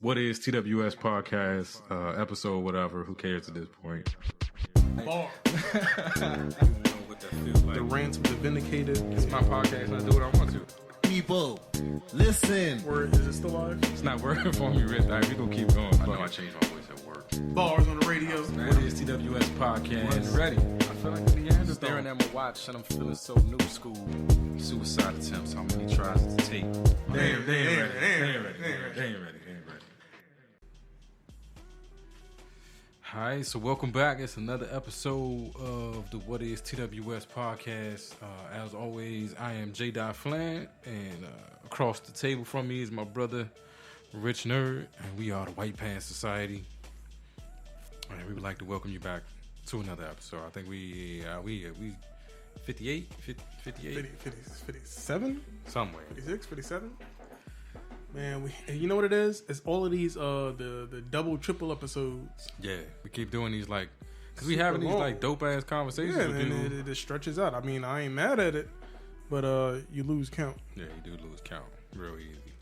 What is TWS podcast, episode, whatever, who cares at this point? Bar. The rants of the vindicated. It's my podcast and I do what I want to. People, listen. Word, is it still live? It's not working for me, Rich. We're going to keep going. I know I changed my voice at work. Bars on the radio. What is TWS podcast? Ready. I feel like the answer staring at my watch and I'm feeling so new school. Suicide attempts, how many tries to take? They ain't ready. Alright, so welcome back. It's another episode of the What is TWS podcast. As always, I am Flan, and across the table from me is my brother, Rich Nerd, and we are the White Pants Society. And we would like to welcome you back to another episode. I think we 58, 57? somewhere. 56, 57? Man, you know what it is? It's all of these the double, triple episodes. Yeah, we keep doing these because we having these dope ass conversations. Yeah, with and people. it stretches out. I mean, I ain't mad at it, but you lose count. Yeah, you do lose count real easy.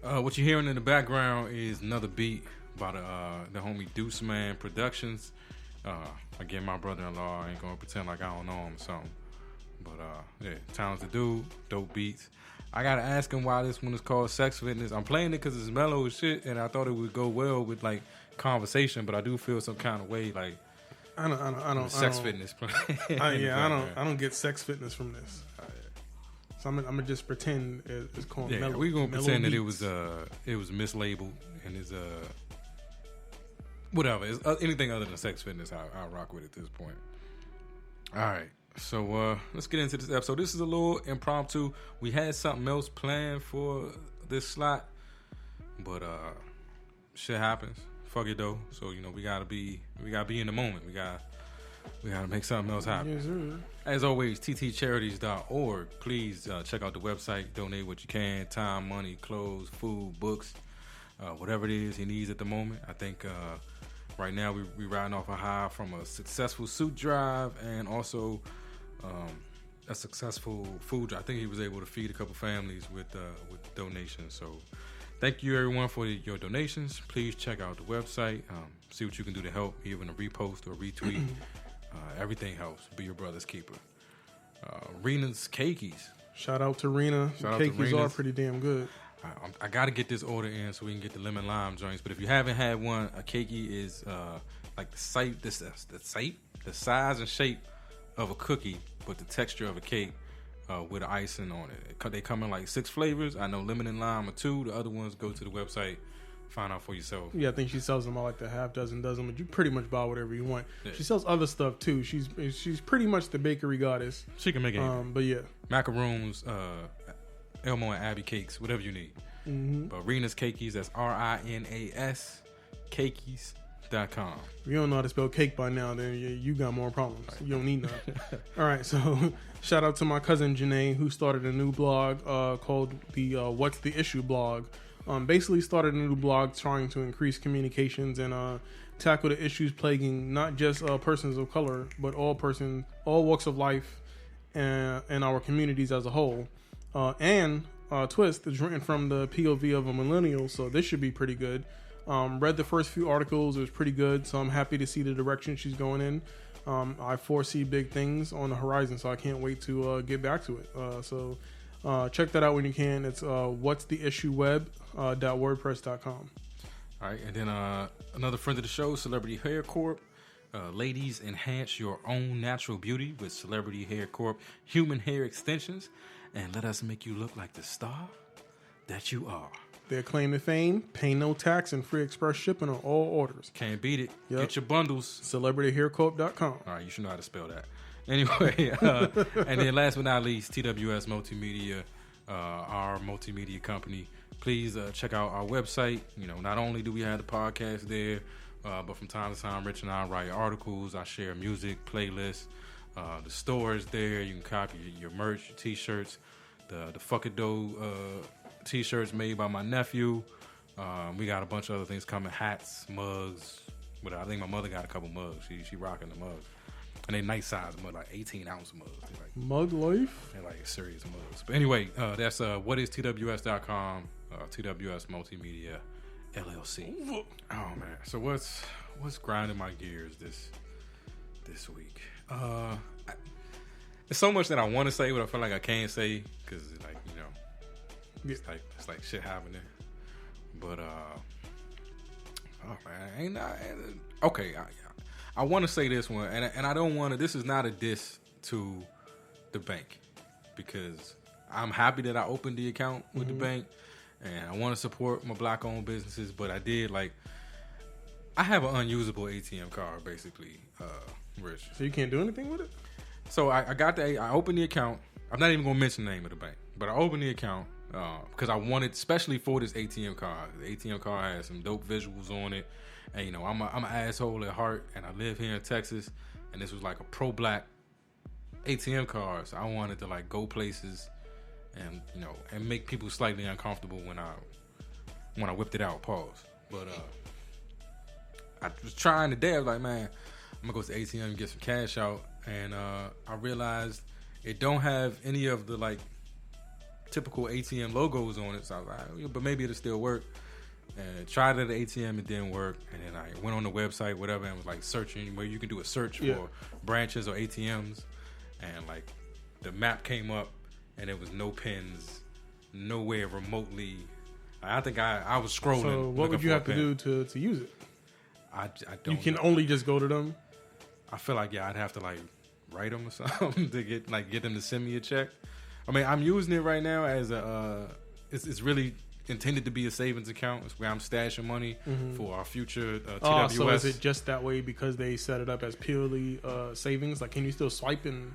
What you're hearing in the background is another beat by the homie Deuce Man Productions. Again, my brother-in-law, I ain't gonna pretend like I don't know him or something. But yeah, talented dude, dope beats. I gotta ask him why this one is called Sex Fitness. I'm playing it because it's mellow as shit, and I thought it would go well with conversation. But I do feel some kind of way I don't sex fitness. I don't get sex fitness from this. So I'm gonna just pretend it's called. Yeah, mellow, we're gonna pretend beats. that it was mislabeled and is whatever. It's, anything other than sex fitness, I'll rock with at this point. All right. So let's get into this episode. This is a little impromptu. We had something else planned for this slot, but shit happens. Fuck it though. So we gotta be in the moment. We gotta make something else happen. Yes, sir. As always, ttcharities.org. Please check out the website. Donate what you can: time, money, clothes, food, books, whatever it is he needs at the moment. I think right now we riding off a high from a successful suit drive and also a successful food drive. I think he was able to feed a couple families with donations. So thank you everyone for your donations. Please check out the website. See what you can do to help, even a repost or retweet. Everything helps. Be your brother's keeper. Rena's Cakeys. Shout out to Rena. Cakeys are pretty damn good. I got to get this order in so we can get the lemon lime joints. But if you haven't had one, a keiki is like the size and shape of a cookie, but the texture of a cake with icing on it. They come in 6 flavors. I know lemon and lime are 2. The other ones, go to the website, find out for yourself. Yeah, I think she sells them all the half dozen, but you pretty much buy whatever you want. Yeah. She sells other stuff too. She's pretty much the bakery goddess. She can make anything. But yeah, macaroons, Elmo and Abby cakes, whatever you need. Mm-hmm. But Rena's Cakeys, that's RINAS Cakeys.com. If you don't know how to spell cake by now, then you got more problems. Right. You don't need none. All right, so shout out to my cousin Janae, who started a new blog called the What's the Issue blog. Basically started a new blog trying to increase communications and tackle the issues plaguing not just persons of color, but all walks of life and our communities as a whole. And Twist is written from the POV of a millennial, so this should be pretty good. Read the first few articles. It was pretty good, so I'm happy to see the direction she's going in. I foresee big things on the horizon, so I can't wait to get back to it. So check that out when you can. It's whatstheissueweb.wordpress.com. All right, and then another friend of the show, Celebrity Hair Corp. Ladies, enhance your own natural beauty with Celebrity Hair Corp human hair extensions, and let us make you look like the star that you are. Their claim to fame: pay no tax and free express shipping on all orders. Can't beat it. Yep. Get your bundles. CelebrityHairCorp.com. All right, you should know how to spell that. Anyway, and then last but not least, TWS Multimedia, our multimedia company. Please check out our website. Not only do we have the podcast there, but from time to time, Rich and I write articles. I share music, playlists. The store is there. You can copy your merch, your t-shirts. The Fuck It Dough t-shirts made by my nephew. We got a bunch of other things coming. Hats, mugs. I think my mother got a couple mugs. She rocking the mugs. And they nice size mug, 18-ounce mugs. Mug life? They're serious mugs. But anyway, that's whatistws.com, TWS Multimedia, LLC. Oh man. So what's grinding my gears this week? There's so much that I want to say, but I feel like I can't say because like it's like shit happening. But oh man, okay. I want to say this one, and I don't want to. This is not a diss to the bank because I'm happy that I opened the account with the bank, and I want to support my black-owned businesses. But I have an unusable ATM card, basically, Rich. So you can't do anything with it? So I opened the account. I'm not even gonna mention the name of the bank, but I opened the account because I wanted, especially for this ATM card. The ATM card has some dope visuals on it, and I'm an asshole at heart, and I live here in Texas, and this was like a pro-black ATM card, so I wanted to like go places, and and make people slightly uncomfortable when I whipped it out. Pause. But I was trying today. I was like, man, I'm gonna go to the ATM and get some cash out, and I realized it don't have any of the like typical ATM logos on it. So I was like, but maybe it'll still work. And tried it at the ATM, it didn't work. And then I went on the website, whatever, and was like searching where you can do a search for branches or ATMs, and like the map came up, and there was no pins, nowhere remotely. I think I was scrolling. So what would you have to do to use it? I don't. You can only just go to them. I feel like I'd have to like write them or something to get them to send me a check. I mean, I'm using it right now as it's really intended to be a savings account. It's where I'm stashing money for our future TWS. So is it just that way because they set it up as purely savings? Like, can you still swipe in?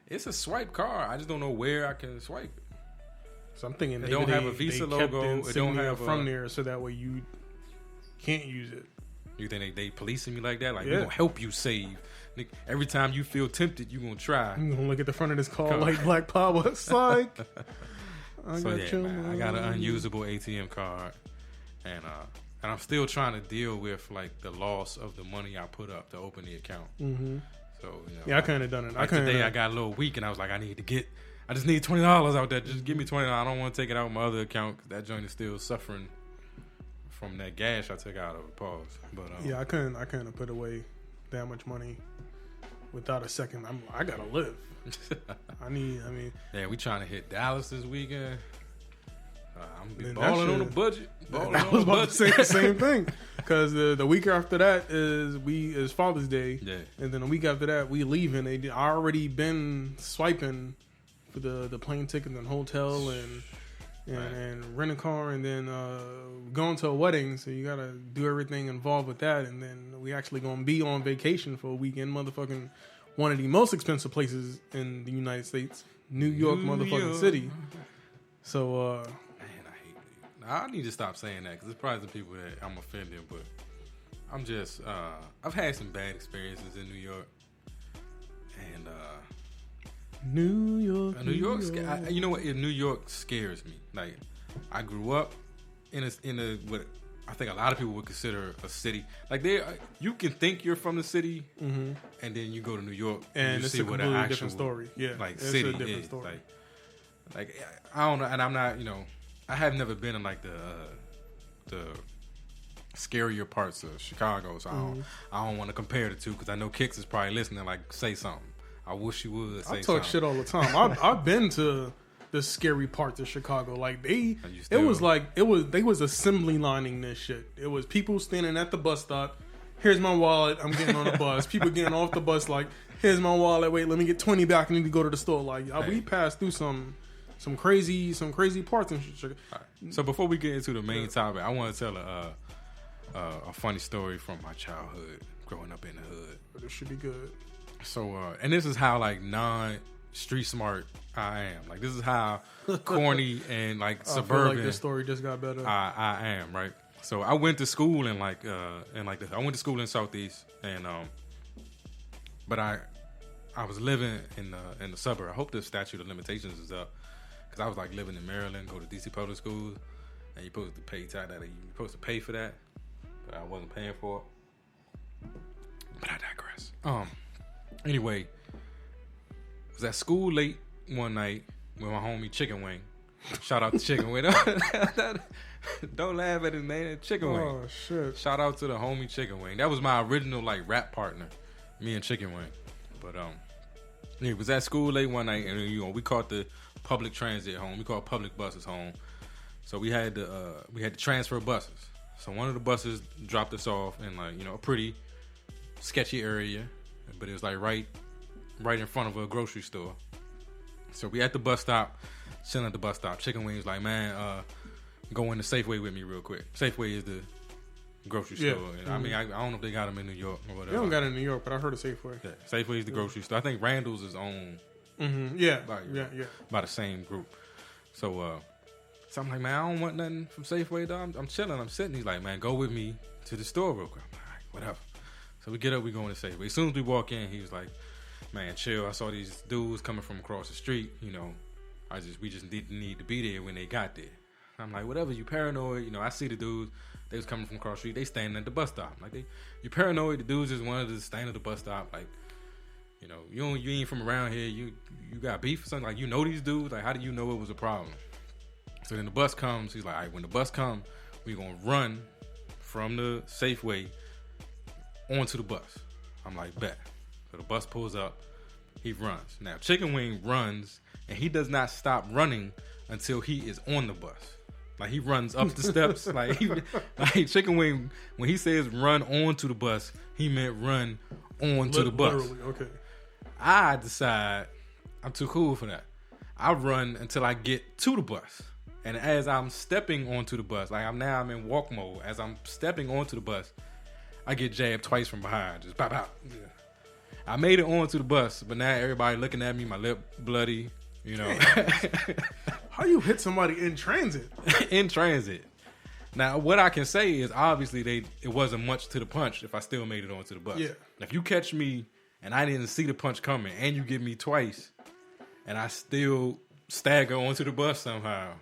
It's a swipe card. I just don't know where I can swipe. So I'm thinking it don't have a Visa logo. It don't have from there, so that way you can't use it. You think they policing me like that? Like, we're gonna help you save. Every time you feel tempted, you gonna try. I'm gonna look at the front of this card like Black Power. Psych. I got an unusable ATM card, and I'm still trying to deal with like the loss of the money I put up to open the account. Mm-hmm. So I kind of done it. Like today I got a little weak, and I was like, I just need $20 out there. Just give me $20. I don't want to take it out of my other account because that joint is still suffering from that gash I took out of it. Pause. But I couldn't put away that much money without a second. I gotta live. Yeah, we trying to hit Dallas this weekend. I'm gonna be balling on a budget. I was about to say the same thing because the week after that is Father's Day, and then the week after that we leaving. I already been swiping for the plane ticket and hotel and rent a car, and then going to a wedding. So you gotta do everything involved with that, and then we actually gonna be on vacation for a weekend, motherfucking. One of the most expensive places in the United States, New York motherfucking city. So, man, I hate it. I need to stop saying that because it's probably the people that I'm offending, but I'm just, I've had some bad experiences in New York. And, New York. You know what? New York scares me. Like, I grew up in a what I think a lot of people would consider a city. Like you can think you're from the city, and then you go to New York and you it's see a what completely an actual different story. Yeah, like it's city a different is. Story. Like I don't know, and I'm not. I have never been in like the scarier parts of Chicago, so I don't want to compare the two because I know Kix is probably listening. Like, say something. I wish you would say something. I talk shit all the time. I've been to the scary parts of Chicago. Like they was assembly lining this shit. It was people standing at the bus stop. Here's my wallet. I'm getting on the bus. People getting off the bus like, here's my wallet. Wait, let me get 20 back. I need to go to the store. Like we passed through some crazy parts in Chicago. Right. So before we get into the main topic, I want to tell a funny story from my childhood, growing up in the hood. This should be good. So and this is how like non-street smart I am. Like, this is how corny and like suburban. I feel like this story just got better. I am, right? So I went to school in I went to school in Southeast, and but I was living in the suburb. I hope the statute of limitations is up because I was like living in Maryland, go to DC public schools, and you're supposed to pay for that, but I wasn't paying for it. But I digress. Anyway, was at school late one night with my homie Chicken Wing, Shout out to Chicken Wing. Don't laugh at his name, Chicken Wing. Oh shit! Shout out to the homie Chicken Wing. That was my original like rap partner, me and Chicken Wing. But he was at school late one night, and we caught the public transit home. We caught public buses home. So we had to transfer buses. So one of the buses dropped us off in like a pretty sketchy area, but it was like right in front of a grocery store. So we at the bus stop, chilling at the bus stop. Chicken Wings like, man, go in the Safeway with me real quick. Safeway is the grocery store. And I mean, I don't know if they got them in New York or whatever. They don't got it in New York, but I heard of Safeway. Yeah, Safeway is the grocery store. I think Randall's is owned. Yeah, by the same group. So I'm like, man, I don't want nothing from Safeway, though. I'm chilling. I'm sitting. He's like, man, go with me to the store real quick. I'm like, all right, whatever. So we get up, we go into Safeway. As soon as we walk in, he was like, man, chill. I saw these dudes coming from across the street. We just need to be there when they got there. I'm like, whatever, you paranoid. I see the dudes. They was coming from across the street. They standing at the bus stop. Like, you paranoid. The dudes just wanted to stand at the bus stop. Like, you ain't from around here. You got beef or something. Like, these dudes. Like, how do you know it was a problem? So then the bus comes. He's like, all right, when the bus comes, we're going to run from the Safeway onto the bus. I'm like, bet. So the bus pulls up. He runs. Now, Chicken Wing runs, and he does not stop running until he is on the bus. Like, he runs up the steps. Like Chicken Wing, when he says run onto the bus, he meant run onto the bus. Literally, okay. I decide I'm too cool for that. I run until I get to the bus. And as I'm stepping onto the bus, like I'm in walk mode. As I'm stepping onto the bus, I get jabbed twice from behind. Just pop out. Yeah. I made it onto the bus, but now everybody looking at me, my lip bloody, How you hit somebody in transit? In transit. Now, what I can say is obviously it wasn't much to the punch if I still made it onto the bus. Yeah. If you catch me and I didn't see the punch coming and you get me twice and I still stagger onto the bus somehow,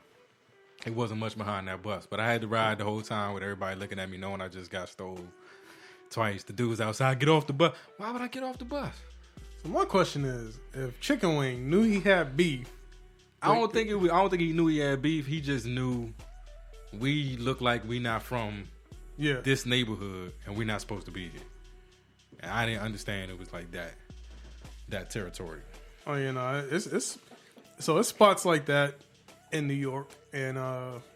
it wasn't much behind that bus. But I had to ride the whole time with everybody looking at me knowing I just got stole twice. The dudes outside, get off the bus. Why would I get off the bus? So my question is, if Chicken Wing knew he had beef, I don't think he knew he had beef. He just knew we look like we not from this neighborhood and we're not supposed to be here. And I didn't understand it was like that territory. Oh, it's spots like that in New York, and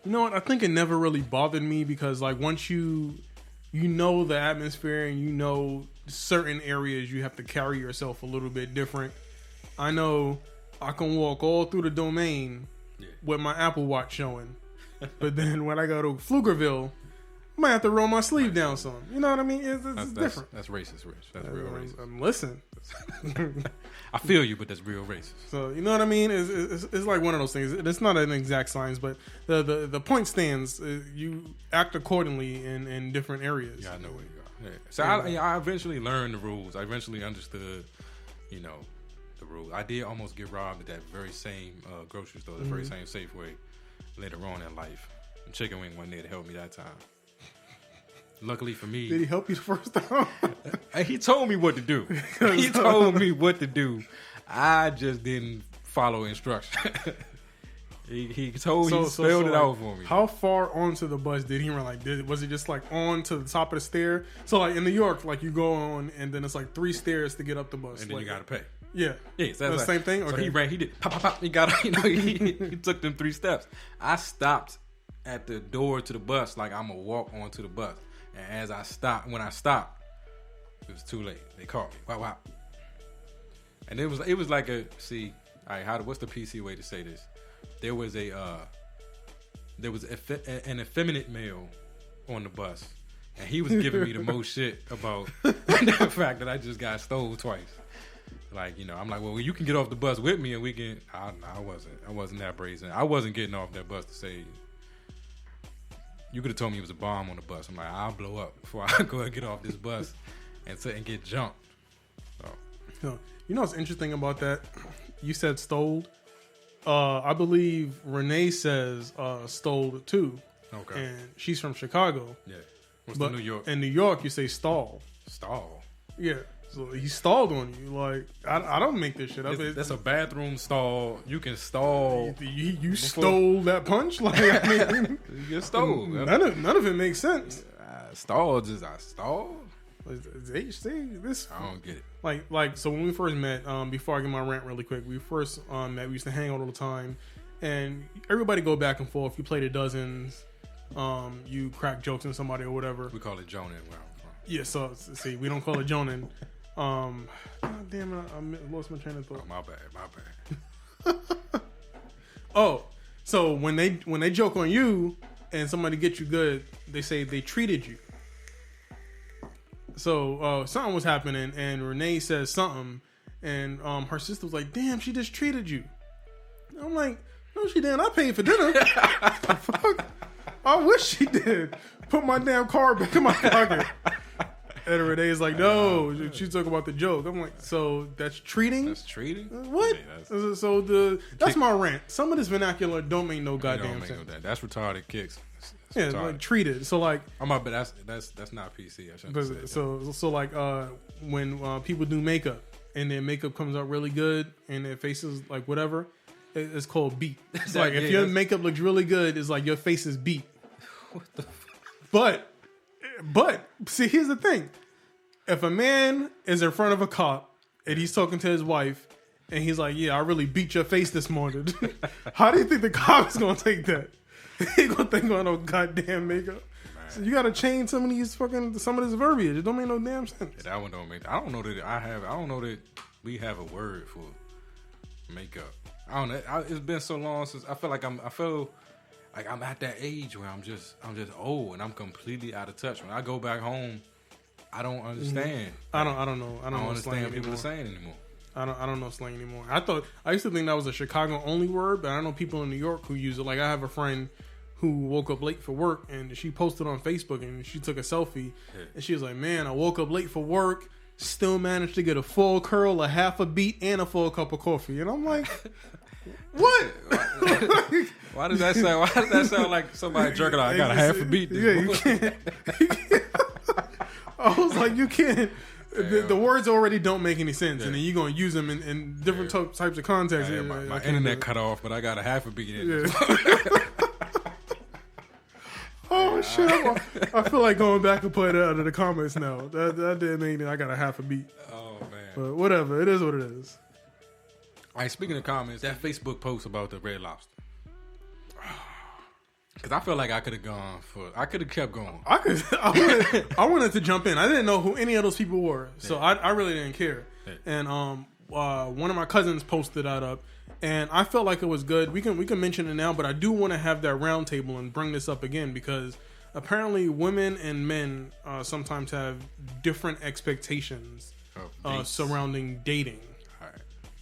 you know what? I think it never really bothered me because like once you know the atmosphere and certain areas, you have to carry yourself a little bit different. I know I can walk all through the Domain with my Apple Watch showing, but then when I go to Pflugerville, I might have to roll my sleeve down some. You know what I mean? It's different. That's racist, Rich. That's real racist. Listen. I feel you, but that's real racist. So, you know what I mean? It's like one of those things. It's not an exact science, but the point stands. You act accordingly in different areas. Yeah, I know where you are. Yeah. So I eventually learned the rules. I eventually understood, the rules. I did almost get robbed at that very same grocery store, the very same Safeway later on in life. And Chicken Wing wasn't there to help me that time. Luckily for me. Did he help you the first time? He told me what to do. He told me what to do. I just didn't follow instructions. He spelled it out for me. How far onto the bus did he run? Like, was it just like on to the top of the stair? So like in New York, like you go on and then it's like 3 stairs to get up the bus. And then you gotta pay. Yeah. Yeah, so that's the same thing? Okay. So he ran, he did pop, pop, pop. He got, he took them 3 steps. I stopped at the door to the bus like I'm gonna walk onto the bus. And when I stopped, it was too late. They caught me. Wow. And it was like what's the PC way to say this? There was an effeminate male on the bus, and he was giving me the most shit about the fact that I just got stole twice. Like, I'm like, well, you can get off the bus with me, and we can. I wasn't that brazen. I wasn't getting off that bus to say. You could have told me it was a bomb on the bus. I'm like, I'll blow up before I go and get off this bus and get jumped. So. You know what's interesting about that? You said stole. I believe Renee says stole too. Okay. And she's from Chicago. Yeah. What's the New York? In New York, you say stall. Stall? Yeah. So he stalled on you. Like, I don't make this shit up. That's a bathroom stall. You can stall. You stole that punch? Like, I mean, you stole. None of it makes sense. I stalled. This, I don't get it. Like, so when we first met, before I get my rant really quick, we first met. We used to hang out all the time, and everybody go back and forth. You played the dozens. You crack jokes on somebody or whatever. We call it Jonin where I'm from. Yeah. So see, we don't call it Jonin. God damn it! I lost my train of thought. Oh, my bad. Oh, so when they joke on you and somebody gets you good, they say they treated you. So something was happening, and Renee says something, and her sister was like, "Damn, she just treated you." I'm like, "No, she didn't. I paid for dinner." Fuck. I wish she did. Put my damn card back in my pocket. And Renee's like, "No, she's talking about the joke." I'm like, "So that's treating? That's treating? What?" Okay, that's my rant. Some of this vernacular don't make no goddamn sense. That's retarded kicks. Yeah, retarded. Like treated. So like, but that's not PC. I shouldn't say that. So like when people do makeup and their makeup comes out really good and their face is like whatever, it's called beat. It's like if your makeup looks really good, it's like your face is beat. What the? But see, here's the thing: if a man is in front of a cop and he's talking to his wife and he's like, "Yeah, I really beat your face this morning," how do you think the cop is gonna take that? He gonna think on no goddamn makeup. Man. So you gotta change some of this verbiage. It don't make no damn sense. Yeah, that one don't make. I don't know that we have a word for makeup. I don't know. It's been so long since I feel like I'm at that age where I'm just old and I'm completely out of touch. When I go back home, I don't understand. I don't know. I don't understand what people are saying anymore. I don't know slang anymore. I used to think that was a Chicago only word, but I know people in New York who use it. Like I have a friend who woke up late for work and she posted on Facebook and she took a selfie and she was like, "Man, I woke up late for work, still managed to get a full curl, a half a beat, and a full cup of coffee." And I'm like, what? Why does that sound like somebody jerking off? I got a half a beat. You can't. I was like, you can't. The words already don't make any sense, and then you're going to use them in different types of contexts. My internet cut off, but I got a half a beat in it. Oh, shit. I feel like going back and putting it out of the comments now. That didn't mean I got a half a beat. Oh, man. But whatever. It is what it is. All right, speaking of comments, that Facebook post about the Red Lobster. Because I feel like I could have kept going. I wanted to jump in. I didn't know who any of those people were. So I really didn't care. Yeah. And one of my cousins posted that up. And I felt like it was good. We can mention it now, but I do want to have that round table and bring this up again because apparently women and men sometimes have different expectations surrounding dating.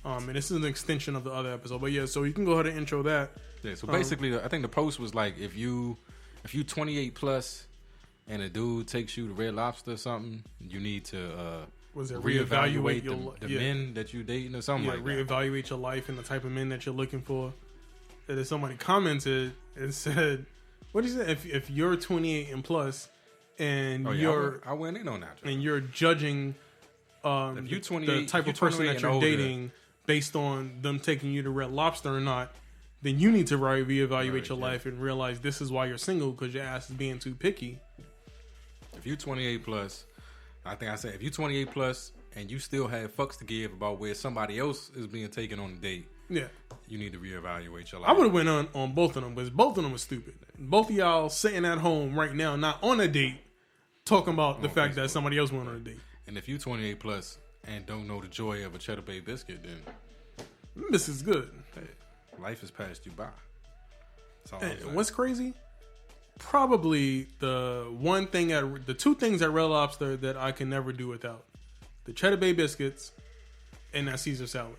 And this is an extension of the other episode. But yeah, so you can go ahead and intro that. Yeah, so basically, I think the post was like, if you 28 plus and a dude takes you to Red Lobster or something, you need to reevaluate the men that you dating or something like that. Reevaluate your life and the type of men that you're looking for. And then somebody commented and said, what is it? If you're 28 and plus and I went in on that. And you're judging if you 28, the type of person that you're dating based on them taking you to Red Lobster or not, then you need to reevaluate your life and realize this is why you're single because your ass is being too picky. If you're 28 plus, I think I said if you're 28 plus and you still have fucks to give about where somebody else is being taken on a date, you need to reevaluate your life. I would have went on both of them, but both of them were stupid. Both of y'all sitting at home right now, not on a date, talking about the fact that somebody else went on a date. And if you're 28 plus and don't know the joy of a Cheddar Bay biscuit, then this is good. Hey, life has passed you by. What's crazy? Probably the two things at Red Lobster that I can never do without: the Cheddar Bay biscuits and that Caesar salad.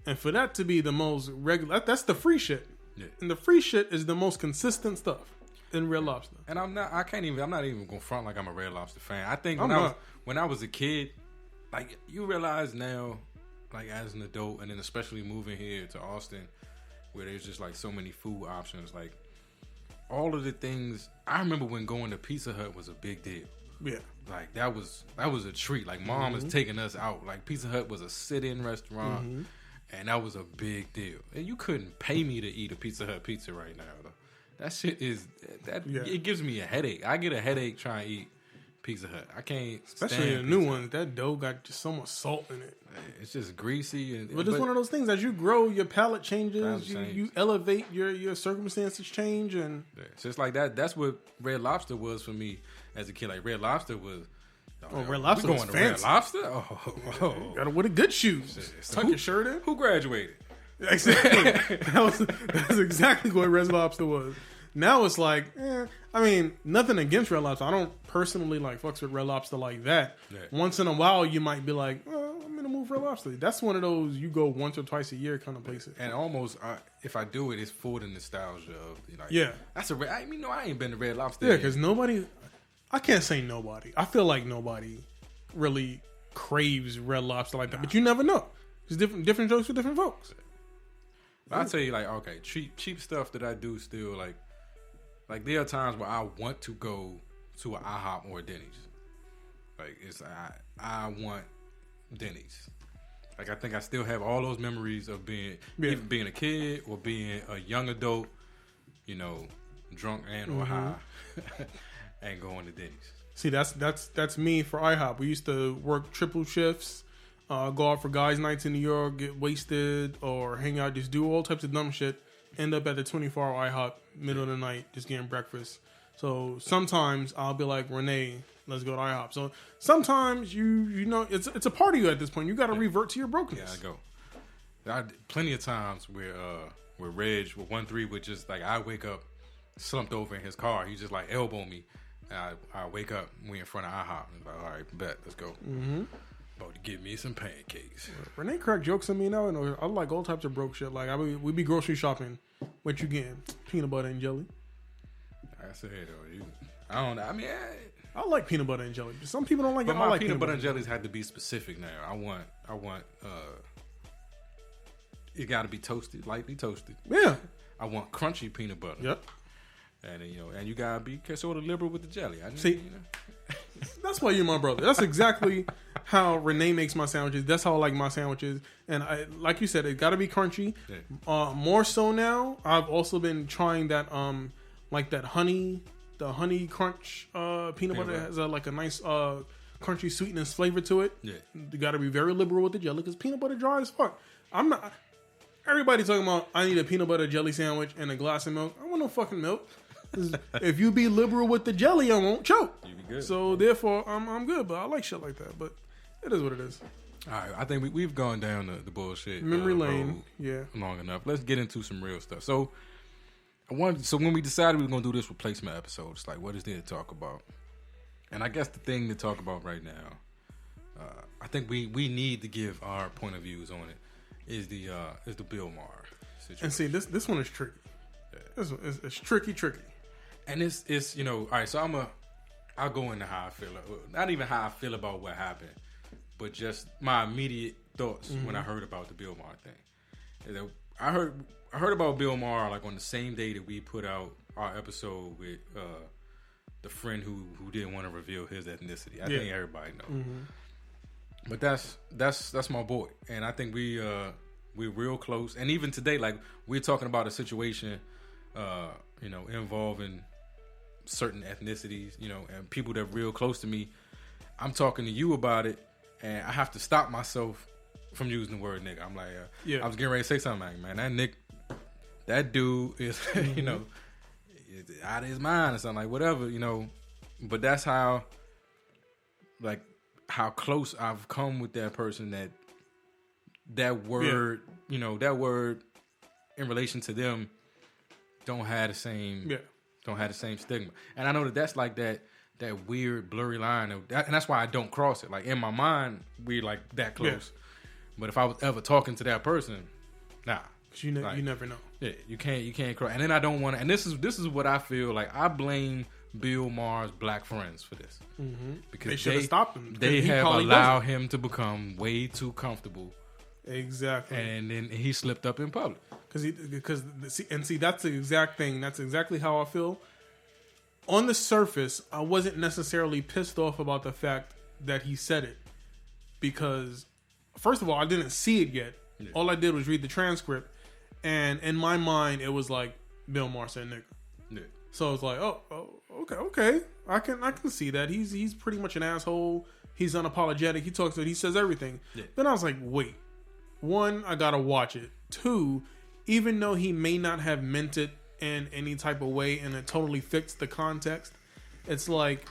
And for that to be the most regular, that's the free shit. Yeah. And the free shit is the most consistent stuff in Red Lobster. And I'm not even gonna front like I'm a Red Lobster fan. I think when I was a kid, like you realize now, like as an adult, and then especially moving here to Austin, where there's just like so many food options, like all of the things. I remember when going to Pizza Hut was a big deal. Yeah. Like that was a treat. Like mom was taking us out. Like Pizza Hut was a sit-in restaurant, and that was a big deal. And you couldn't pay me to eat a Pizza Hut pizza right now. Though. That shit is it gives me a headache. I get a headache trying to eat Pizza Hut. I can't, especially the new ones. That dough got just so much salt in it. It's just greasy, but it's one of those things. As you grow, your palate changes. You elevate. Your circumstances change, and it's just like that. That's what Red Lobster was for me as a kid. Like Red Lobster was. Red Lobster was fancy. Red Lobster? Oh. Gotta wear the good shoes. Tuck your shirt in. Who graduated? Exactly. That's exactly what Red Lobster was. Now it's like, I mean, nothing against Red Lobster. I don't personally like fucks with Red Lobster like that. Yeah. Once in a while, you might be like, I'm in a mood for Red Lobster. That's one of those you go once or twice a year kind of places. And almost, if I do it, it's for the nostalgia of, like, yeah. That's I ain't been to Red Lobster. Yeah, because nobody, I can't say nobody. I feel like nobody really craves Red Lobster like that. But you never know. It's different jokes for different folks. But I tell you, like, okay, cheap stuff that I do still, like there are times where I want to go to an IHOP or a Denny's. Like I want Denny's. Like I think I still have all those memories of even being a kid or being a young adult, drunk and or high, and going to Denny's. See, that's me for IHOP. We used to work triple shifts, go out for guys' nights in New York, get wasted or hang out, just do all types of dumb shit. End up at the 24-hour IHOP middle of the night just getting breakfast. So sometimes I'll be like, Renee, let's go to IHOP. So sometimes you know it's a part of you at this point. You got to revert to your brokenness. Yeah, I go. Plenty of times where Reg with 1-3 would just like I wake up slumped over in his car. He just like elbow me. And I wake up, we in front of IHOP. And like, all right, bet, let's go. About to give me some pancakes. Renee crack jokes on me now. I like all types of broke shit. Like we be grocery shopping. What you getting? Peanut butter and jelly. Like I said, though, I like peanut butter and jelly. Some people don't like but it. My like peanut butter and jellies had to be specific now. I want it got to be toasted, lightly toasted. Yeah. I want crunchy peanut butter. Yep. And you gotta be sort of liberal with the jelly. That's why you're my brother. That's exactly how Renee makes my sandwiches. That's how I like my sandwiches. And like you said, it got to be crunchy. Yeah. More so now, I've also been trying that like that honey crunch peanut butter has like a nice crunchy sweetness flavor to it. Yeah, you got to be very liberal with the jelly because peanut butter dry as fuck. I'm not. Everybody talking about I need a peanut butter jelly sandwich and a glass of milk. I want no fucking milk. If you be liberal with the jelly, I won't choke. You be good. So therefore, I'm good. But I like shit like that. But it is what it is. All right, I think we've gone down the bullshit memory lane. Yeah, long enough. Let's get into some real stuff. So when we decided we were gonna do this replacement episode, it's like what is there to talk about? And I guess the thing to talk about right now, I think we need to give our point of views on it. Is the Bill Maher situation. And see, this one is tricky. Yeah. This one is tricky. And it's all right. So I'll go into how I feel. Not even how I feel about what happened, but just my immediate thoughts when I heard about the Bill Maher thing. I heard about Bill Maher like on the same day that we put out our episode with the friend who didn't want to reveal his ethnicity. I think everybody knows. But that's my boy, and I think we're real close. And even today, like we're talking about a situation, involving certain ethnicities, and people that are real close to me. I'm talking to you about it, and I have to stop myself from using the word nigga. I'm like, I was getting ready to say something like, man, that dude is, out of his mind or something like whatever, But that's how close I've come with that person that word, that word in relation to them don't have the same stigma. And I know that's like that weird blurry line and that's why I don't cross it. Like in my mind, we're like that close. Yeah. But if I was ever talking to that person, nah. You never know. Yeah, you can't cross. And then I don't want to, and this is what I feel like I blame Bill Maher's black friends for this. Because they should have stopped him. They have allowed him to become way too comfortable. Exactly. And then he slipped up in public. Because that's the exact thing. That's exactly how I feel. on the surface, I wasn't necessarily pissed off about the fact that he said it. Because, first of all, I didn't see it yet. Yeah. All I did was read the transcript. And in my mind, it was like, Bill Maher said nigga. Yeah. So I was like, oh, okay. I can see that. He's pretty much an asshole. He's unapologetic. He talks to it. He says everything. Yeah. Then I was like, wait. One, I gotta watch it. Two, even though he may not have meant it in any type of way and it totally fits the context, it's like,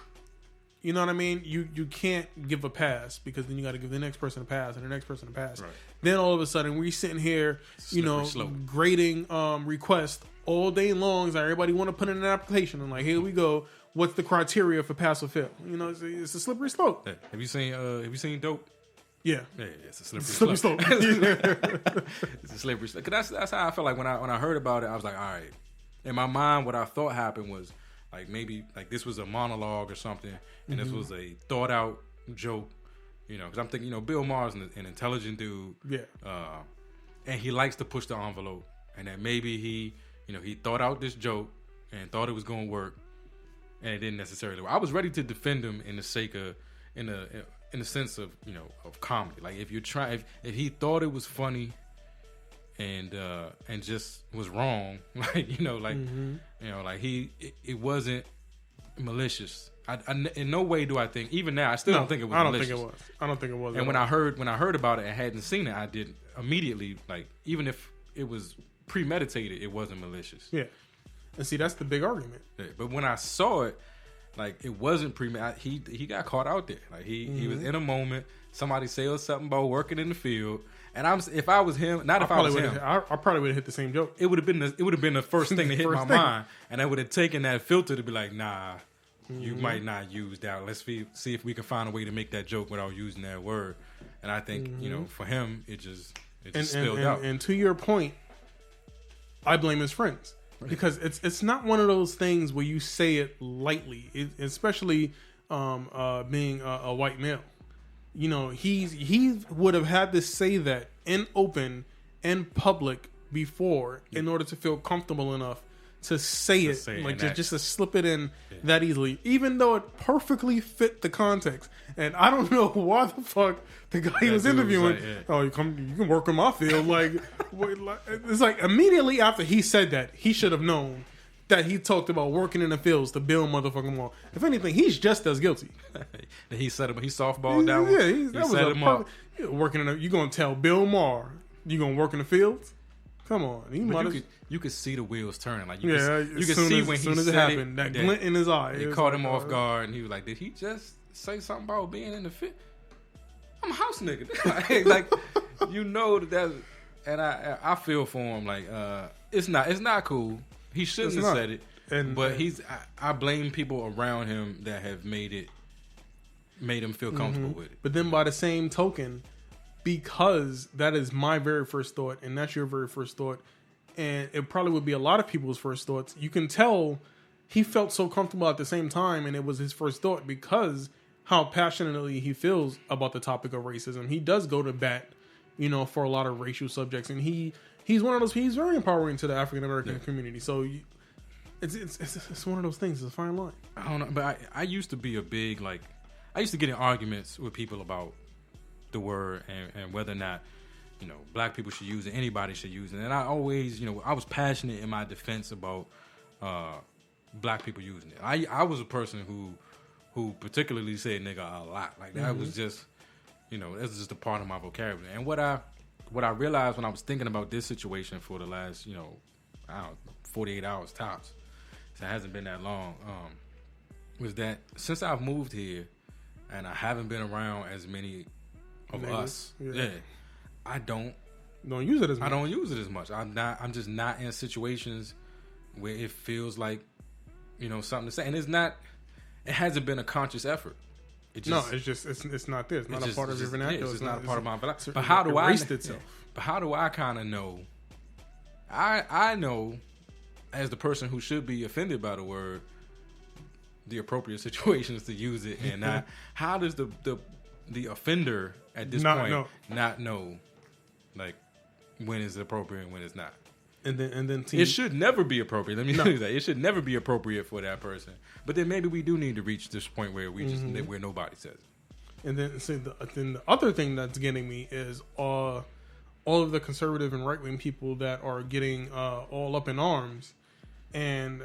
you know what I mean? You can't give a pass because then you got to give the next person a pass and the next person a pass. Right. Then all of a sudden we're sitting here, grading requests all day long. So everybody want to put in an application and like, here we go. What's the criteria for pass or fail? You know, it's a slippery slope. Hey, have you seen Dope? Yeah. Yeah, it's a slippery slope. It's a slippery slope. Cause that's how I felt like when I heard about it. I was like, all right. In my mind, what I thought happened was like maybe like this was a monologue or something, and this was a thought out joke. You know, because I'm thinking, Bill Maher's an intelligent dude. Yeah. And he likes to push the envelope, and that maybe he thought out this joke and thought it was going to work, and it didn't necessarily work. I was ready to defend him in the sake of in the sense of of comedy. Like if if he thought it was funny and just was wrong, like it wasn't malicious. I in no way do I think, even now I still don't think it was malicious. I don't think it was. And when I heard about it and hadn't seen it, I did immediately, like, even if it was premeditated, it wasn't malicious. Yeah. And see, that's the big argument. Yeah, but when I saw it, like, it wasn't premeditated. He got caught out there. Like, he was in a moment. Somebody said something about working in the field. And if I was him, I probably would have hit the same joke. It would have been the first thing to hit my mind, and I would have taken that filter to be like, nah, you might not use that. Let's see if we can find a way to make that joke without using that word. And I think for him, it just spilled out. And to your point, I blame his friends. Because it's not one of those things where you say it lightly, especially being a white male. He would have had to say that in open and public before in order to feel comfortable enough to say it, like just to slip it in that easily, even though it perfectly fit the context. And I don't know why the fuck the guy he was interviewing, you can work in my field. Like, it's like immediately after he said that, he should have known that he talked about working in the fields to Bill motherfucking Maher. If anything, he's just as guilty. He softballed down. Yeah, he set him up. Working you gonna tell Bill Maher you gonna work in the fields? Come on, you could see the wheels turning. Like you could see when he said it happened, that glint in his eye. It caught him off guard, and he was like, "Did he just say something about being in the field? I'm a house nigga." like that. And I feel for him. Like it's not cool. He shouldn't have said it. But I blame people around him that have made him feel comfortable with it. But then by the same token, because that is my very first thought and that's your very first thought, and it probably would be a lot of people's first thoughts, you can tell he felt so comfortable at the same time, and it was his first thought because how passionately he feels about the topic of racism. He does go to bat, for a lot of racial subjects, and he's one of those. He's very empowering to the African American community. So it's one of those things. It's a fine line. I don't know, but I used to be a big I used to get in arguments with people about the word and whether or not black people should use it, anybody should use it. And I always I was passionate in my defense about black people using it. I was a person who particularly said nigga a lot. Like that was just that's just a part of my vocabulary. And what I realized when I was thinking about this situation for the last 48 hours tops, so it hasn't been that long, was that since I've moved here and I haven't been around as many of us, I don't use it as much. I don't use it as much. I'm just not in situations where it feels like something to say, and it hasn't been a conscious effort. It's not there. It's not a part of your vernacular. It's not a part of my vernacular. But how do I erased itself? But how do I kind of know? I know, as the person who should be offended by the word, the appropriate situations to use it, and not. How does the offender at this point not know, like, when is it appropriate and when it's not? And then it should never be appropriate. Let me tell you that. It should never be appropriate for that person. But then maybe we do need to reach this point where we just where nobody says it. And then the other thing that's getting me is all of the conservative and right wing people that are getting all up in arms, and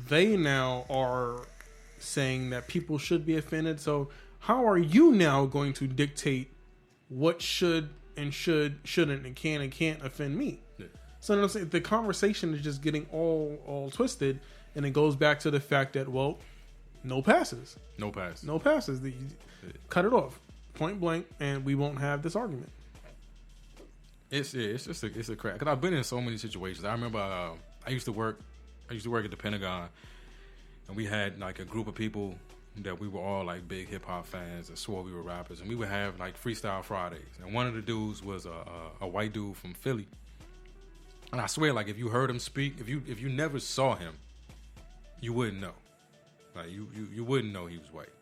they now are saying that people should be offended. So how are you now going to dictate what should and shouldn't and can and can't offend me? Yeah. So the conversation is just getting all twisted, and it goes back to the fact that, well, no passes. Cut it off, point blank, and we won't have this argument. It's a crap. Because I've been in so many situations. I remember I used to work at the Pentagon, and we had like a group of people that we were all like big hip hop fans that swore we were rappers, and we would have like Freestyle Fridays. And one of the dudes was a white dude from Philly, and I swear, like if you heard him speak, if you never saw him, you wouldn't know. Like you wouldn't know he was white.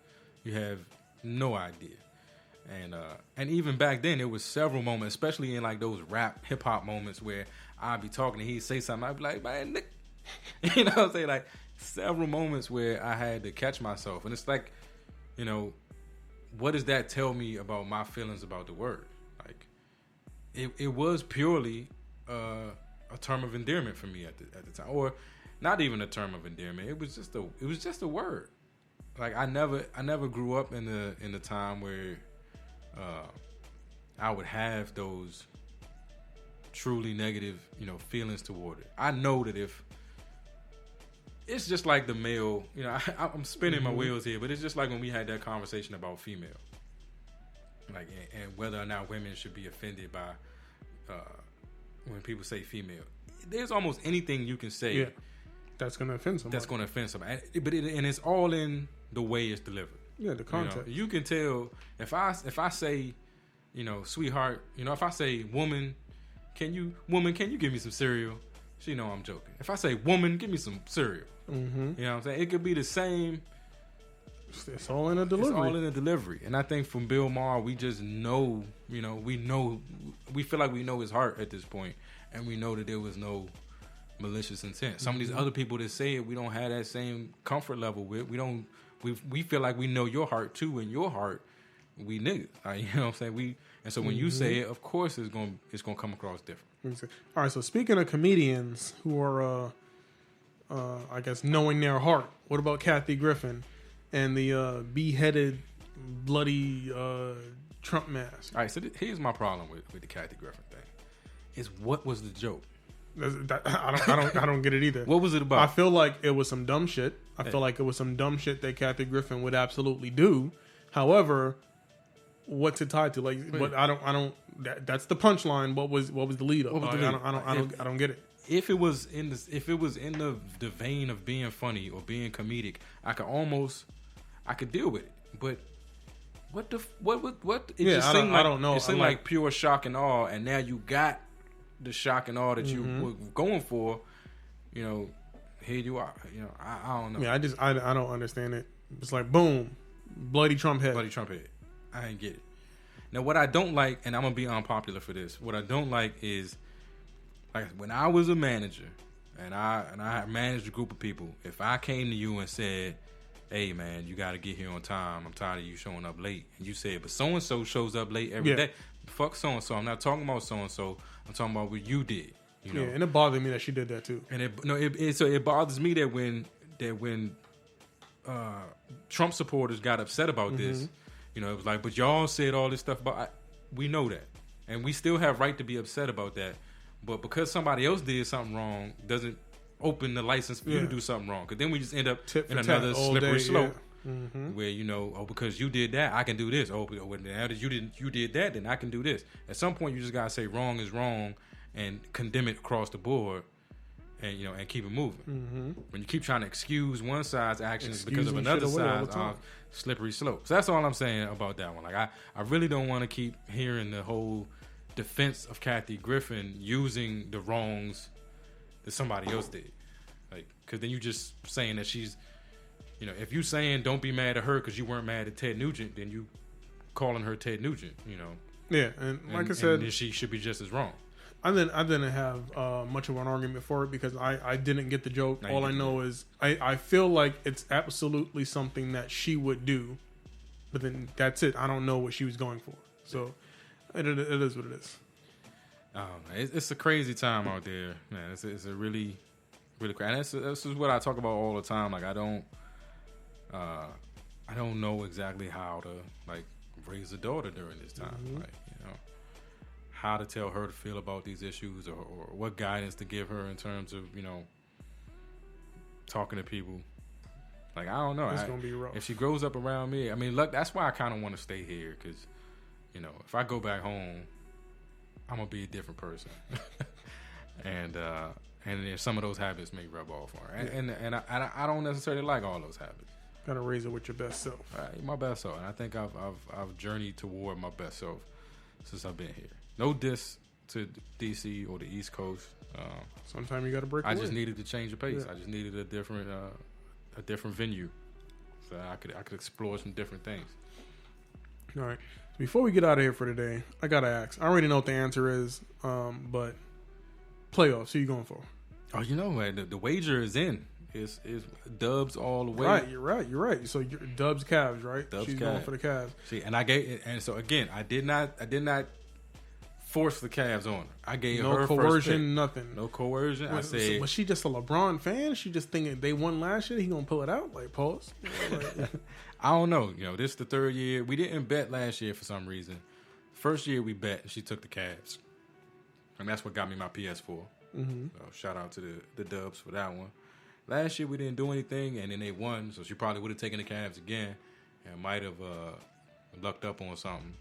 You have no idea. And even back then, there was several moments, especially in like those rap hip hop moments, where I'd be talking and he'd say something, I'd be like, man, Nick. You know what I'm saying? Like several moments where I had to catch myself, and it's like, you know, what does that tell me about my feelings about the word? Like, it was purely a term of endearment for me at the time, or not even a term of endearment. It was just a word. Like I never grew up in the time where I would have those truly negative, you know, feelings toward it. I know that if it's just like the male, you know, I'm spinning my wheels here, but it's just like when we had that conversation about female, like, and whether or not women should be offended by when people say female. There's almost anything you can say that's going to offend somebody. But it's all in the way it's delivered. Yeah, the context. You can tell if I say, you know, sweetheart, you know, if I say woman, can you give me some cereal? She know I'm joking. If I say woman, give me some cereal. Mm-hmm. You know what I'm saying? It could be the same. It's all in a delivery. And I think from Bill Maher, we just know, you know, we feel like we know his heart at this point, and we know that there was no malicious intent. Some of these other people that say it, we don't have that same comfort level with. We feel like we know your heart too, and your heart, we niggas. You know what I'm saying? And so when you say it, of course it's gonna come across different. All right. So speaking of comedians who are, I guess, knowing their heart, what about Kathy Griffin and the beheaded, bloody Trump mask? All right. So here's my problem with the Kathy Griffin thing: is what was the joke? I don't get it either. What was it about? I feel like it was some dumb shit. I feel like it was some dumb shit that Kathy Griffin would absolutely do. However, what's it tied to? Like, but I don't. That's the punchline. What was the lead up? I don't get it. If it was in the vein of being funny or being comedic, I could deal with it. But what? It just seemed like, I don't know. It seemed like pure shock and awe, and now you got the shock and awe that you were going for. You know, here you are. You know, I don't know. Yeah, I don't understand it. It's like boom, bloody Trump head. I ain't get it. Now, what I don't like, and I'm gonna be unpopular for this. What I don't like is, like, when I was a manager, and I managed a group of people. If I came to you and said, "Hey, man, you got to get here on time. I'm tired of you showing up late," and you said, "But so and so shows up late every day." Fuck so and so. I'm not talking about so and so. I'm talking about what you did. You know? Yeah, and it bothered me that she did that too. And it bothers me that when Trump supporters got upset about this, you know, it was like, but y'all said all this stuff about. We know that, and we still have right to be upset about that. But because somebody else did something wrong, doesn't open the license for you to do something wrong. Because then we just end up in another slippery slope. Where, you know, because you did that, I can do this. Now that you did that, then I can do this. At some point, you just gotta say wrong is wrong and condemn it across the board, and, you know, and keep it moving. When you keep trying to excuse one side's actions because of another side's slippery slope. So that's all I'm saying about that one. Like I really don't want to keep hearing the whole defense of Kathy Griffin using the wrongs that somebody else did. Like, because then you just saying that she's. You know, if you saying don't be mad at her because you weren't mad at Ted Nugent, then you calling her Ted Nugent, you know. Yeah, and like I said, and she should be just as wrong. I didn't have much of an argument for it because I didn't get the joke. No, all I know is I feel like it's absolutely something that she would do, but then that's it. I don't know what she was going for. So it is what it is. It's a crazy time out there, man. It's a really, really crazy. And this is what I talk about all the time. Like I don't know exactly how to like raise a daughter during this time. Mm-hmm. Like how to tell her to feel about these issues, or what guidance to give her in terms of talking to people. Like I don't know. It's gonna be rough. If she grows up around me, I mean, look, that's why I kind of want to stay here because if I go back home, I'm gonna be a different person, and then some of those habits may rub off on her, and I don't necessarily like all those habits. Gotta raise it with your best self. My best self, and I think I've journeyed toward my best self since I've been here. No diss to DC or the East Coast. Sometimes you gotta break. I away. just needed to change the pace. Yeah. I just needed a different venue, so I could explore some different things. All right. Before we get out of here for today, I gotta ask. I already know what the answer is, but playoffs. Who you going for? Oh, the wager is in. It's Dubs all the way. Right, you're right. So you're Dubs Cavs, right? She's going for the Cavs. See, and so again, I did not force the Cavs on her. I gave her no first coercion, pick. nothing. No coercion. I said, was she just a LeBron fan? She just thinking they won last year, he gonna pull it out? Like pause. I don't know. This is the third year. We didn't bet last year for some reason. First year we bet, and she took the Cavs, and that's what got me my PS4. Mm-hmm. So shout out to the Dubs for that one. Last year we didn't do anything, and then they won, so she probably would have taken the Cavs again, and might have lucked up on something.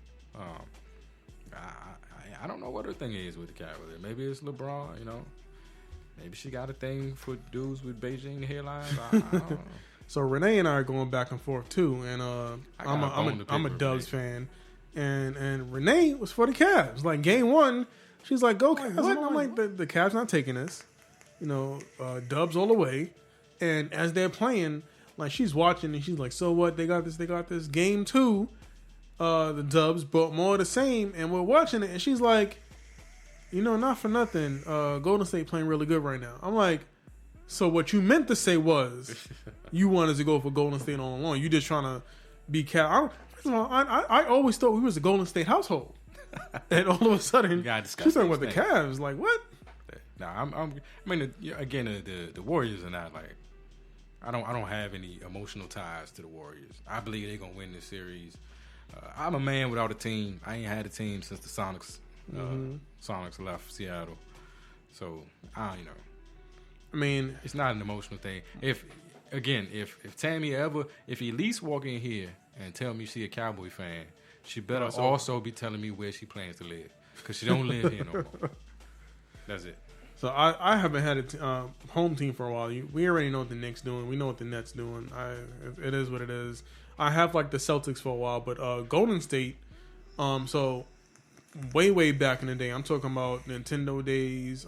I don't know what her thing is with the Cavaliers. Maybe it's LeBron. Maybe she got a thing for dudes with Beijing hairlines. I don't know. So Renee and I are going back and forth too, and I'm a Dubs fan, and Renee was for the Cavs. Like game one, she's like, "Go Cavs!" And I'm like, "The Cavs not taking this." Dubs all the way. And as they're playing, like she's watching and she's like, "So what? They got this. Game two, the Dubs brought more of the same, and we're watching it, and she's like, not for nothing, Golden State playing really good right now." I'm like, so what you meant to say was you wanted to go for Golden State all along. You just trying to be Cal. First of all, I always thought we was a Golden State household, and all of a sudden she's talking about the Cavs. Like what? No, the Warriors are not like. I don't have any emotional ties to the Warriors. I believe they're gonna win this series. I'm a man without a team. I ain't had a team since the Sonics. Sonics left Seattle, so I mean, it's not an emotional thing. If Tammy if Elise walk in here and tell me she a Cowboy fan, she better also be telling me where she plans to live, because she don't live here no more. That's it. So I haven't had a home team for a while. We already know what the Knicks doing. We know what the Nets doing. It is what it is. I have like the Celtics for a while, but Golden State. So way back in the day, I'm talking about Nintendo days.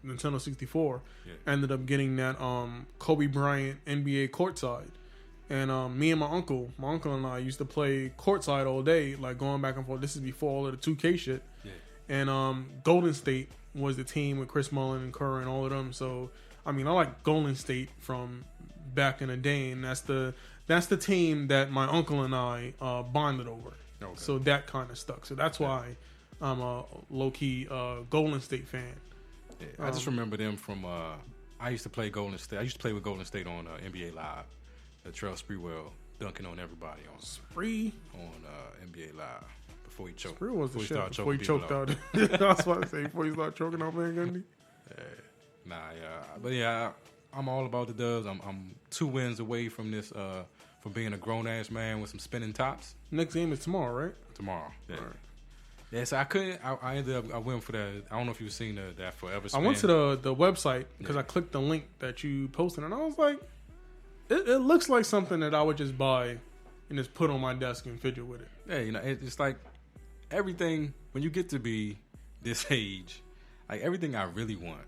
Nintendo 64 ended up getting that Kobe Bryant NBA courtside, and me and my uncle and I used to play courtside all day, like going back and forth. This is before all of the 2K shit. Yeah. And Golden State was the team with Chris Mullin and Kerr and all of them. So I mean, I like Golden State from back in the day, and that's the team that my uncle and I bonded over. Okay. So that kind of stuck. So that's why I'm a low key Golden State fan. Yeah, I just remember them from. I used to play Golden State. I used to play with Golden State on NBA Live. Terrell Sprewell dunking on everybody on NBA Live before he choked. Sprewell was the shit before he choked out. That's what I say. Before he started choking out Van Gundy. But yeah, I'm all about the Dubs. I'm 2 wins away from this. From being a grown ass man with some spinning tops. Next game is tomorrow, right? Tomorrow. Yeah. Right. Yeah, so I couldn't. I ended up. I went for that. I don't know if you've seen that Forever Span. I went to the website because I clicked the link that you posted, and I was like, it looks like something that I would just buy and just put on my desk and fidget with it. Yeah, it's like everything when you get to be this age, like everything I really want,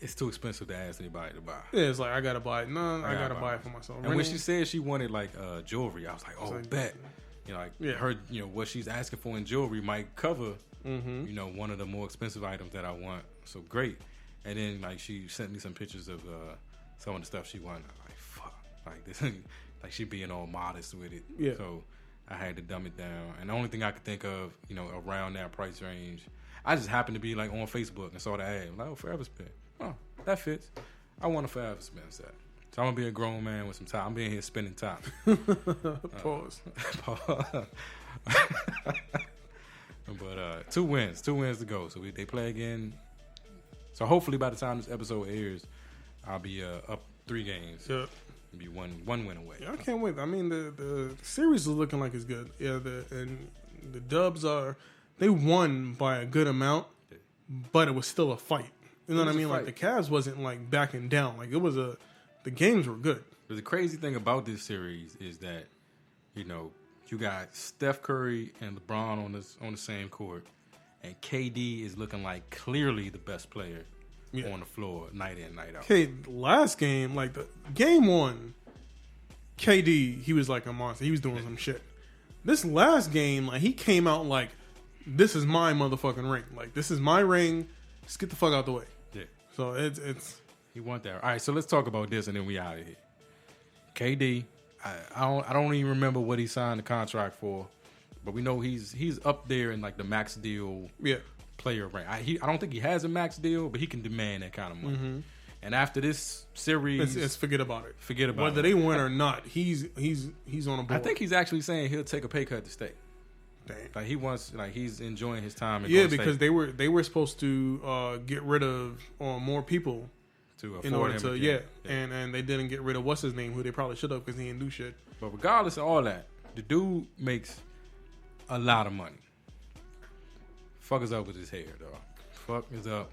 it's too expensive to ask anybody to buy. Yeah, it's like I gotta buy it. No, I gotta buy it for myself. And when she said she wanted like jewelry, I was like, oh, bet. you know, like her, you know, what she's asking for in jewelry might cover, you know, one of the more expensive items that I want. So great. And then like she sent me some pictures of some of the stuff she wanted. I'm like, fuck, like this, like she being all modest with it. Yeah. So I had to dumb it down. And the only thing I could think of, you know, around that price range, I just happened to be like on Facebook and saw the ad. I'm like, oh, Forever Spin. Oh, that fits. I want a Forever Spin set. So I'm gonna be a grown man with some time. I'm being here spending time. Pause. But 2 wins to go. So they play again. So hopefully by the time this episode airs, I'll be up 3 games. Yeah. Be one win away. Yeah, I can't wait. I mean, the series is looking like it's good. Yeah, and the Dubs they won by a good amount, but it was still a fight. You know what I mean? Like the Cavs wasn't like backing down. Like the games were good. But the crazy thing about this series is that, you know, you got Steph Curry and LeBron on the same court, and KD is looking like clearly the best player on the floor night in, night out. Okay, last game, like the game 1, KD, he was like a monster. He was doing some shit. This last game, like he came out like, this is my motherfucking ring. Like this is my ring. Just get the fuck out the way. Yeah. So it's he want that. All right, so let's talk about this and then we out of here. KD, I don't even remember what he signed the contract for, but we know he's up there in like the max deal player rank. I don't think he has a max deal, but he can demand that kind of money. Mm-hmm. And after this series, it's forget about it. Forget about whether they win or not. He's on a board. I think he's actually saying he'll take a pay cut to stay. Dang. Like he wants, like he's enjoying his time. Yeah, because they were supposed to get rid of more people to afford in order him to again. and they didn't get rid of what's his name, who they probably should have because he didn't do shit. But regardless of all that, the dude makes a lot of money. Fuck is up with his hair, dog. Fuck is up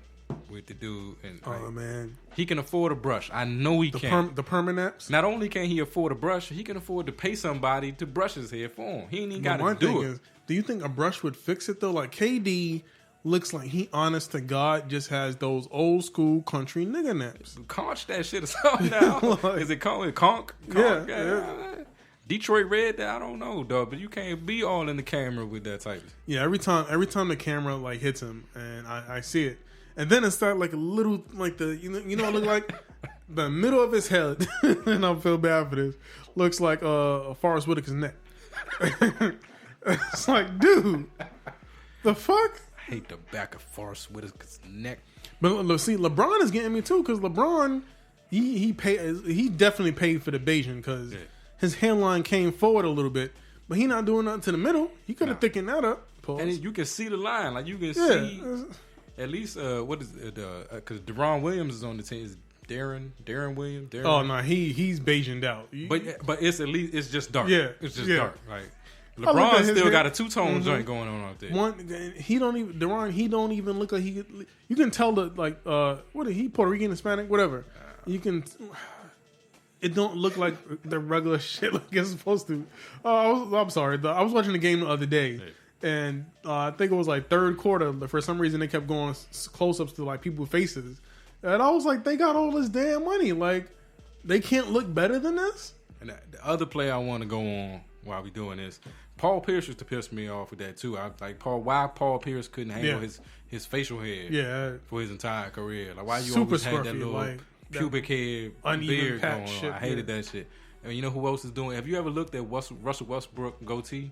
with the dude. And man, he can afford a brush. I know he can. The permanents. Not only can he afford a brush, he can afford to pay somebody to brush his hair for him. He ain't even got to do it. Do you think a brush would fix it though? Like KD looks like he, honest to God, just has those old school country nigga naps. Conch that shit or something now. Like, is it conch? Yeah. Detroit Red, I don't know, dog. But you can't be all in the camera with that type of. Yeah, every time the camera like hits him, and I see it, and then it started like a little like the you know what it look like the middle of his head, and I feel bad for this. Looks like Forrest Whitaker's neck. It's like, dude, the fuck. I hate the back of Forrest Whitaker's neck. But see, LeBron is getting me too because LeBron, he definitely paid for the Bayesian because his hairline came forward a little bit, but he not doing nothing to the middle. He could have thickened that up. Pause. And you can see the line, like you can see at least what is it? Because Deron Williams is on the team. Is Darren Williams? Oh no, he's Bayesianed out. But it's at least it's just dark. Yeah, it's just dark. Like LeBron still got a two-tone joint going on out there. He don't even look like he could. You can tell the what is he, Puerto Rican, Hispanic, whatever. You can. It don't look like the regular shit like it's supposed to. I'm sorry. I was watching the game the other day, and I think it was like third quarter. But for some reason, they kept going close-ups to like people's faces, and I was like, they got all this damn money. Like, they can't look better than this. And the other play I want to go on while we doing this, Paul Pierce used to piss me off with that too. I like why Paul Pierce couldn't handle his facial hair for his entire career. Like why you super always scruffy, had that little pubic hair beard going on. Shit, I hated that shit. And you know who else is doing? Have you ever looked at Russell Westbrook goatee?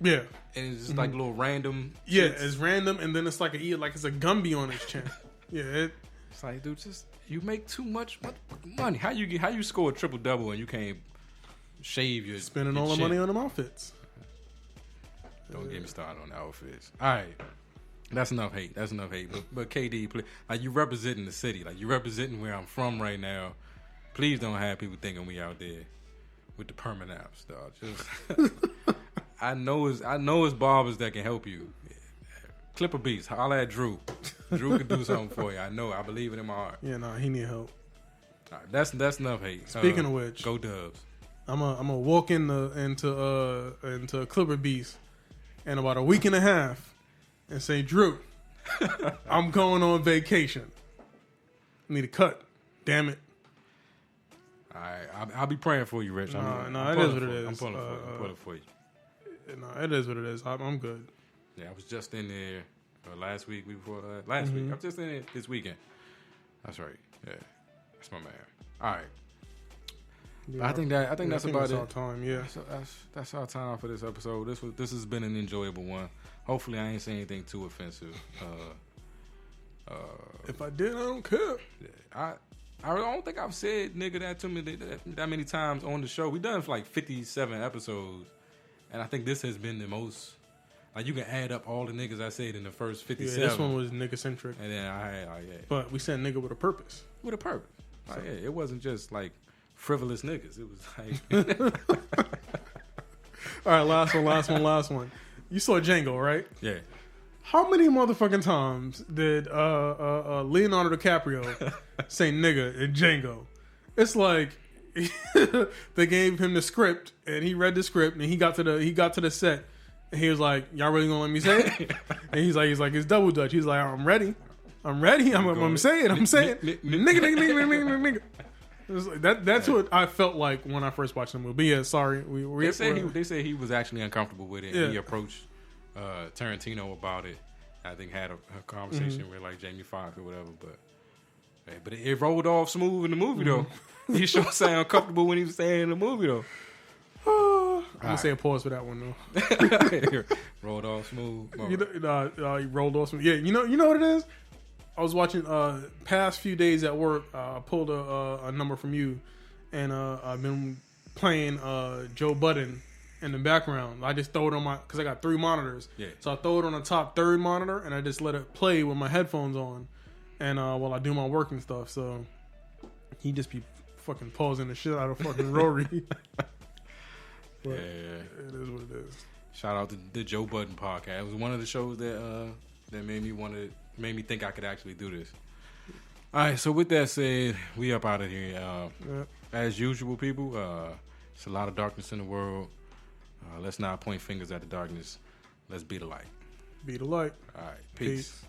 Yeah, and it's just like little random. Yeah, it's random, and then it's like it's a Gumby on his chin. It's like, dude, just you make too much money. How you score a triple double and you can't shave your spending your all the chin. money on them outfits. Don't get me started on the outfits. All right. That's enough hate. But KD, like you representing the city. Like you representing where I'm from right now. Please don't have people thinking we out there with the permanent apps, dog. Just I know it's barbers that can help you. Clipper Beats, holla at Drew. Drew can do something for you. I know. I believe it in my heart. Yeah, no, he need help. All right, that's enough hate. Speaking of which, go Dubs. I'm gonna walk into Clipper Beast in about a week and a half and say, Drew, I'm going on vacation. I need a cut. Damn it. All right, I'll be praying for you, Rich. No, it is what it is. I'm pulling for you. No, it is what it is. I'm good. Yeah, I was just in there last week before that. Last week. I'm just in it this weekend. That's right. Yeah, that's my man. All right. Yeah, I think that's about it. Our time, yeah. So that's our time for this episode. This has been an enjoyable one. Hopefully, I ain't saying anything too offensive. If I did, I don't care. Yeah, I don't think I've said nigga that to me that many times on the show. We done for like 57 episodes, and I think this has been the most. Like you can add up all the niggas I said in the first 57. Yeah, this one was nigga centric, and then but we said nigga with a purpose. With a purpose. So. Like, yeah, it wasn't just like frivolous niggas. It was like. All right, last one. You saw Django, right? Yeah. How many motherfucking times did Leonardo DiCaprio say nigga in Django? It's like they gave him the script and he read the script and he got to the set and he was like, "Y'all really gonna let me say it?" And he's like, "It's double Dutch." He's like, "I'm ready. I'm saying nigga." Like that's what I felt like when I first watched the movie. But yeah, sorry. They say he was actually uncomfortable with it. Yeah. And he approached Tarantino about it. I think had a conversation with like Jamie Foxx or whatever. But it rolled off smooth in the movie though. He sure sounded uncomfortable when he was saying in the movie though. I'm gonna say a pause for that one though. Rolled off smooth. He rolled off smooth. Yeah, you know what it is. I was watching past few days at work. I pulled a number from you, and I've been playing Joe Budden in the background. I just throw it on because I got 3 monitors. Yeah. So I throw it on the top 3rd monitor, and I just let it play with my headphones on, and while I do my work and stuff. So he just be fucking pausing the shit out of fucking Rory. But it is what it is. Shout out to the Joe Budden podcast. It was one of the shows that made me think I could actually do this. All right, so with that said, we up out of here. As usual, people, it's a lot of darkness in the world. Let's not point fingers at the darkness. Let's be the light. Be the light. All right, peace.